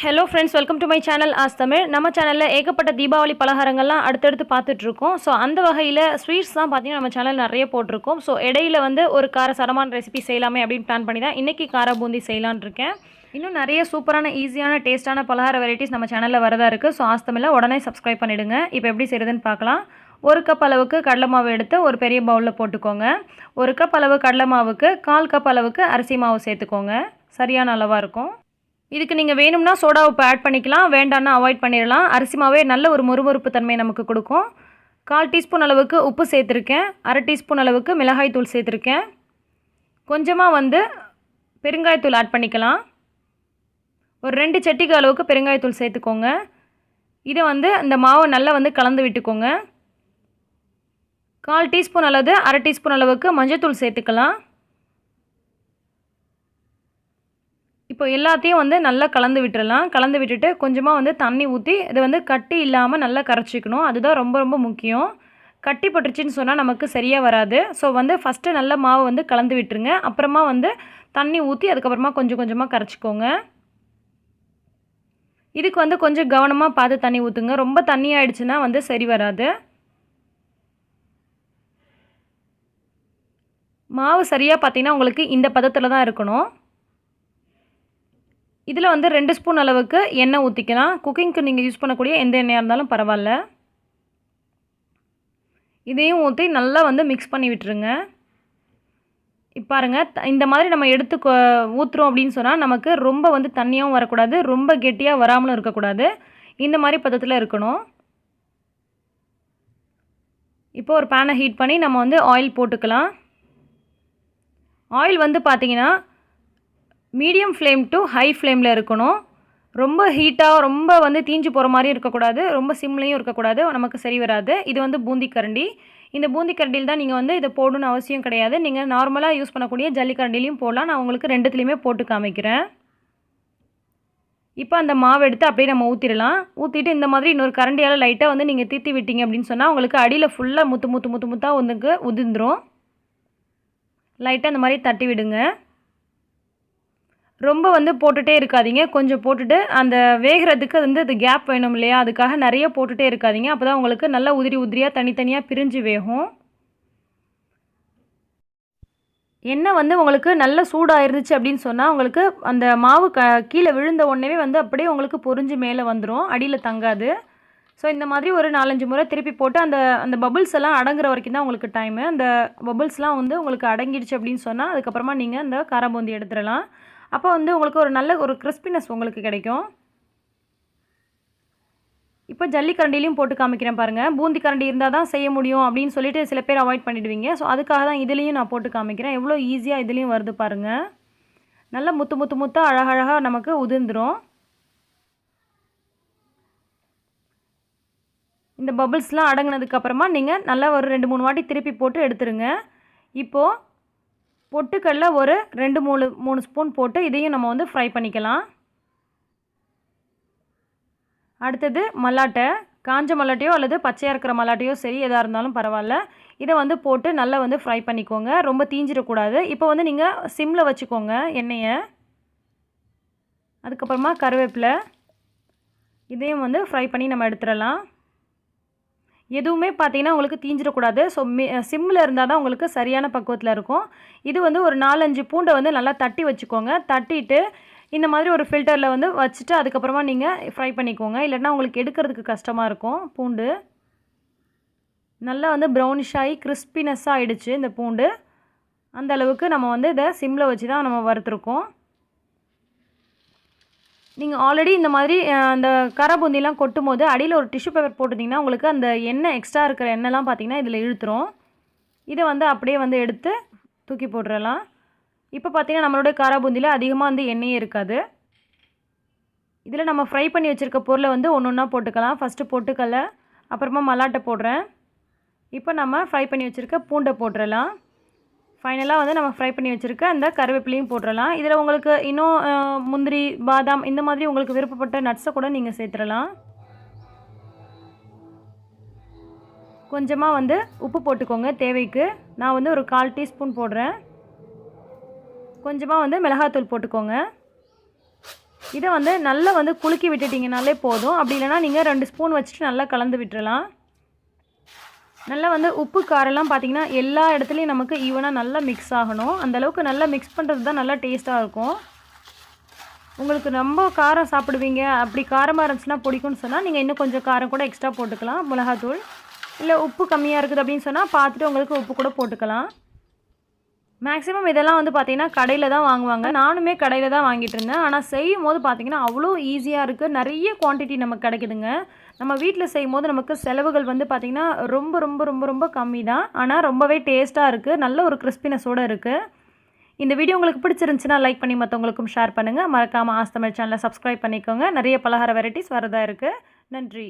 Hello friends, welcome to my channel as Tamil. நம்ம சேனலில் ஏகப்பட்ட தீபாவளி பலகாரங்கள்லாம் அடுத்தடுத்து பார்த்துட்ருக்கோம். ஸோ அந்த வகையில் ஸ்வீட்ஸ் தான் பார்த்தீங்கன்னா நம்ம சேனல் நிறைய போட்டிருக்கோம். ஸோ இடையில வந்து ஒரு காரசாரமான ரெசிபி செய்யலாமே அப்படின்னு பிளான் பண்ணி தான் இன்றைக்கி கார பூந்தி செய்யலான்னு இருக்கேன். இன்னும் நிறைய சூப்பரான ஈஸியான டேஸ்ட்டான பலகார வெரைட்டிஸ் நம்ம சேனலில் வரதா இருக்குது. ஸோ ஆஸ் தமிழில் உடனே சப்ஸ்கிரைப் பண்ணிவிடுங்க. இப்போ எப்படி செய்கிறதுன்னு பார்க்கலாம். 1 கப் அளவுக்கு கடலை மாவு எடுத்து ஒரு பெரிய பவுலில் போட்டுக்கோங்க. 1 கப் அளவு கடலை மாவுக்கு 1/4 கப் அளவுக்கு அரிசி மாவு சேர்த்துக்கோங்க. சரியான அளவாக இருக்கும். இதுக்கு நீங்கள் வேணும்னா சோடா உப்பு ஆட் பண்ணிக்கலாம், வேண்டாம்னா அவாய்ட் பண்ணிடலாம். அரிசி மாவே நல்ல ஒரு மொறுமொறுப்பு தன்மை நமக்கு கொடுக்கும். 1/4 டீஸ்பூன் அளவுக்கு உப்பு சேர்த்துருக்கேன். 1/2 டீஸ்பூன் அளவுக்கு மிளகாய் தூள் சேர்த்துருக்கேன். கொஞ்சமாக வந்து பெருங்காயத்தூள் ஆட் பண்ணிக்கலாம். ஒரு 2 சட்டிக்கு அளவுக்கு பெருங்காயத்தூள் சேர்த்துக்கோங்க. இதை வந்து இந்த மாவை நல்லா வந்து கலந்து விட்டுக்கோங்க. 1/4 டீஸ்பூன் அல்லது 1/2 டீஸ்பூன் அளவுக்கு மஞ்சள்தூள் சேர்த்துக்கலாம். இப்போ எல்லாத்தையும் வந்து நல்லா கலந்து விட்டுறலாம். கலந்து விட்டுட்டு கொஞ்சமாக வந்து தண்ணி ஊற்றி இதை வந்து கட்டி இல்லாமல் நல்லா கரைச்சிக்கணும். அதுதான் ரொம்ப ரொம்ப முக்கியம். கட்டி பட்டுருச்சின்னு சொன்னால் நமக்கு சரியாக வராது. ஸோ வந்து ஃபஸ்ட்டு நல்ல மாவு வந்து கலந்து விட்டுருங்க. அப்புறமா வந்து தண்ணி ஊற்றி அதுக்கப்புறமா கொஞ்சம் கொஞ்சமாக கரைச்சிக்கோங்க. இதுக்கு வந்து கொஞ்சம் கவனமாக பார்த்து தண்ணி ஊற்றுங்க. ரொம்ப தண்ணி ஆயிடுச்சுன்னா வந்து சரி வராது. மாவு சரியாக பார்த்தீங்கன்னா உங்களுக்கு இந்த பதத்தில் தான் இருக்கணும். இதில் வந்து 2 ஸ்பூன் அளவுக்கு எண்ணெய் ஊற்றிக்கலாம். குக்கிங்க்கு நீங்கள் யூஸ் பண்ணக்கூடிய எந்த எண்ணெயாக இருந்தாலும் பரவாயில்ல. இதையும் ஊற்றி நல்லா வந்து மிக்ஸ் பண்ணி விட்டுருங்க. இப்போ பாருங்கள், இந்த மாதிரி நம்ம எடுத்து ஊற்றுறோம் அப்படின்னு சொன்னால் நமக்கு ரொம்ப வந்து தண்ணியாகவும் வரக்கூடாது, ரொம்ப கெட்டியாக வராமலும் இருக்கக்கூடாது. இந்த மாதிரி பதத்தில் இருக்கணும். இப்போ ஒரு பேனை ஹீட் பண்ணி நம்ம வந்து ஆயில் போட்டுக்கலாம். ஆயில் வந்து பார்த்திங்கன்னா மீடியம் ஃப்ளேம் டு ஹை ஃப்ளேமில் இருக்கணும். ரொம்ப ஹீட்டாக ரொம்ப வந்து தீஞ்சு போகிற மாதிரி இருக்கக்கூடாது, ரொம்ப சிம்லேயும் இருக்கக்கூடாது, நமக்கு சரி வராது. இது வந்து பூந்தி கரண்டி. இந்த பூந்தி கரண்டியில் தான் நீங்கள் வந்து இதை போடணும்னு அவசியம் கிடையாது. நீங்கள் நார்மலாக யூஸ் பண்ணக்கூடிய ஜல்லி கரண்டிலையும் போடலாம். நான் உங்களுக்கு 2த்துலேயுமே போட்டு காமிக்கிறேன். இப்போ அந்த மாவு எடுத்து அப்படியே நம்ம ஊற்றிடலாம். ஊற்றிட்டு இந்த மாதிரி இன்னொரு கரண்டியால் லைட்டாக வந்து நீங்கள் தீத்தி விட்டீங்க அப்படின்னு சொன்னால் உங்களுக்கு அடியில் ஃபுல்லாக முத்தாக வந்து உதிர்ந்துடும். லைட்டாக இந்த மாதிரி தட்டி விடுங்க. ரொம்ப வந்து போட்டுகிட்டே இருக்காதீங்க. கொஞ்சம் போட்டுட்டு அந்த வேகிறதுக்கு வந்து அது கேப் வேணும் இல்லையா, அதுக்காக நிறைய போட்டுகிட்டே இருக்காதீங்க. அப்போ தான் உங்களுக்கு நல்லா உதிரியாக தனித்தனியாக பிரிஞ்சு வேகும். எண்ணெய் வந்து உங்களுக்கு நல்ல சூடாக இருந்துச்சு அப்படின்னு சொன்னால் உங்களுக்கு அந்த மாவு கீழே விழுந்த உடனே வந்து அப்படியே உங்களுக்கு பொரிஞ்சு மேலே வந்துடும், அடியில் தங்காது. ஸோ இந்த மாதிரி ஒரு 4-5 முறை திருப்பி போட்டு அந்த பபுள்ஸ் எல்லாம் அடங்குற வரைக்கும் தான் உங்களுக்கு டைமு. அந்த பபுள்ஸ்லாம் வந்து உங்களுக்கு அடங்கிடுச்சு அப்படின்னு சொன்னால் அதுக்கப்புறமா நீங்கள் அந்த காராபூந்தி எடுத்துடலாம். அப்போ வந்து உங்களுக்கு ஒரு நல்ல ஒரு கிறிஸ்பினஸ் உங்களுக்கு கிடைக்கும். இப்போ ஜல்லி கரண்டிலையும் போட்டு காமிக்கிறேன் பாருங்கள். பூந்தி கரண்டி இருந்தால் தான் செய்ய முடியும் அப்படின்னு சொல்லிட்டு சில பேர் அவாய்ட் பண்ணிவிடுவீங்க. ஸோ அதுக்காக தான் இதுலேயும் நான் போட்டு காமிக்கிறேன். எவ்வளோ ஈஸியாக இதுலேயும் வருது பாருங்கள். நல்லா முத்தாக அழகழகாக நமக்கு உதிர்ந்துடும். இந்த பபிள்ஸ்லாம் அடங்கினதுக்கப்புறமா நீங்கள் நல்லா ஒரு 2-3 வாட்டி திருப்பி போட்டு எடுத்துருங்க. இப்போது பொட்டுக்கடலை ஒரு 2-3 ஸ்பூன் போட்டு இதையும் நம்ம வந்து ஃப்ரை பண்ணிக்கலாம். அடுத்தது மல்லாட்டை, காஞ்ச மல்லாட்டையோ அல்லது பச்சையாக இருக்கிற மல்லாட்டையோ சரி, எதாக இருந்தாலும் பரவாயில்ல. இதை வந்து போட்டு நல்லா வந்து ஃப்ரை பண்ணிக்கோங்க. ரொம்ப தீஞ்சிடக்கூடாது. இப்போ வந்து நீங்கள் சிம்மில் வச்சுக்கோங்க எண்ணெயை. அதுக்கப்புறமா கருவேப்பிலை, இதையும் வந்து ஃப்ரை பண்ணி நம்ம எடுத்துடலாம். எதுவுமே பார்த்தீங்கன்னா உங்களுக்கு தீஞ்சிடக்கூடாது. ஸோ சிம்மில் இருந்தால் தான் உங்களுக்கு சரியான பக்குவத்தில் இருக்கும். இது வந்து ஒரு 4-5 பூண்டை வந்து நல்லா தட்டி வச்சுக்கோங்க. தட்டிட்டு இந்த மாதிரி ஒரு ஃபில்டரில் வந்து வச்சுட்டு அதுக்கப்புறமா நீங்கள் ஃப்ரை பண்ணிக்கோங்க. இல்லைன்னா உங்களுக்கு எடுக்கிறதுக்கு கஷ்டமாக இருக்கும். பூண்டு நல்லா வந்து ப்ரௌனிஷ் ஆகி கிறிஸ்பினஸ்ஸாக ஆகிடுச்சு. இந்த பூண்டு அந்த அளவுக்கு நம்ம வந்து இதை சிம்மில் வச்சு தான் நம்ம வறுத்துருக்கோம். நீங்கள் ஆல்ரெடி இந்த மாதிரி அந்த காராபூந்திலாம் கொட்டும் போது அடியில் ஒரு டிஷ்யூ பேப்பர் போட்டிருந்தீங்கன்னா உங்களுக்கு அந்த எண்ணெய் எக்ஸ்ட்ரா இருக்கிற எண்ணெய்லாம் பார்த்திங்கன்னா இதில் இழுத்துரும். இதை வந்து அப்படியே வந்து எடுத்து தூக்கி போட்டுடலாம். இப்போ பார்த்திங்கன்னா நம்மளோட காராபூந்தியில் அதிகமாக வந்து எண்ணெயே இருக்காது. இதில் நம்ம ஃப்ரை பண்ணி வச்சுருக்க பொருளை வந்து ஒன்று ஒன்றா போட்டுக்கலாம். ஃபஸ்ட்டு பொட்டுக்கடலை, அப்புறமா மல்லாட்டை போடுறேன். இப்போ நம்ம ஃப்ரை பண்ணி வச்சுருக்க பூண்டை போட்டுடலாம். ஃபைனலாக வந்து நம்ம ஃப்ரை பண்ணி வச்சுருக்க அந்த கருவேப்பிலையும் போட்டுடலாம். இதில் உங்களுக்கு இன்னும் முந்திரி, பாதாம் இந்த மாதிரி உங்களுக்கு விருப்பப்பட்ட நட்ஸை கூட நீங்கள் சேர்த்துடலாம். கொஞ்சமாக வந்து உப்பு போட்டுக்கோங்க தேவைக்கு. நான் வந்து ஒரு 1/4 டீஸ்பூன் போடுறேன். கொஞ்சமாக வந்து மிளகாத்தூள் போட்டுக்கோங்க. இதை வந்து நல்லா வந்து குலுக்கி விட்டுட்டிங்கனாலே போதும். அப்படி இல்லைனா நீங்கள் 2 ஸ்பூன் வச்சுட்டு நல்லா கலந்து விட்டுறலாம். நல்லா வந்து உப்பு காரெல்லாம் பார்த்திங்கன்னா எல்லா இடத்துலையும் நமக்கு ஈவனாக நல்லா மிக்ஸ் ஆகணும். அந்தளவுக்கு நல்லா மிக்ஸ் பண்ணுறது தான் நல்லா டேஸ்ட்டாக இருக்கும். உங்களுக்கு ரொம்ப காரம் சாப்பிடுவீங்க, அப்படி காரமாக இருந்துச்சுன்னா பிடிக்கும்னு சொன்னால் நீங்கள் இன்னும் கொஞ்சம் காரம் கூட எக்ஸ்ட்ரா போட்டுக்கலாம் மிளகாத்தூள். இல்லை உப்பு கம்மியாக இருக்குது அப்படின்னு சொன்னால் பார்த்துட்டு உங்களுக்கு உப்பு கூட போட்டுக்கலாம். மேக்ஸிமம் இதெல்லாம் வந்து பார்த்திங்கன்னா கடையில் தான் வாங்குவாங்க. நானுமே கடையில் தான் வாங்கிட்டு இருந்தேன். ஆனால் செய்யும் போது பார்த்திங்கன்னா அவ்வளோ ஈஸியாக இருக்குது. நிறைய குவான்டிட்டி நமக்கு கிடைக்குதுங்க. நம்ம வீட்டில் செய்யும் போது நமக்கு செலவுகள் வந்து பார்த்திங்கன்னா ரொம்ப ரொம்ப ரொம்ப ரொம்ப கம்மி தான். ஆனால் ரொம்பவே டேஸ்ட்டாக இருக்குது. நல்ல ஒரு கிறிஸ்பினஸோடு இருக்குது. இந்த வீடியோ உங்களுக்கு பிடிச்சிருந்துச்சுன்னா லைக் பண்ணி மற்றவங்களுக்கும் ஷேர் பண்ணுங்கள். மறக்காமல் ஆஸ்தமிழ் சேனலை சப்ஸ்கிரைப் பண்ணிக்கோங்க. நிறைய பலகார வெரைட்டிஸ் வரதா இருக்குது. நன்றி.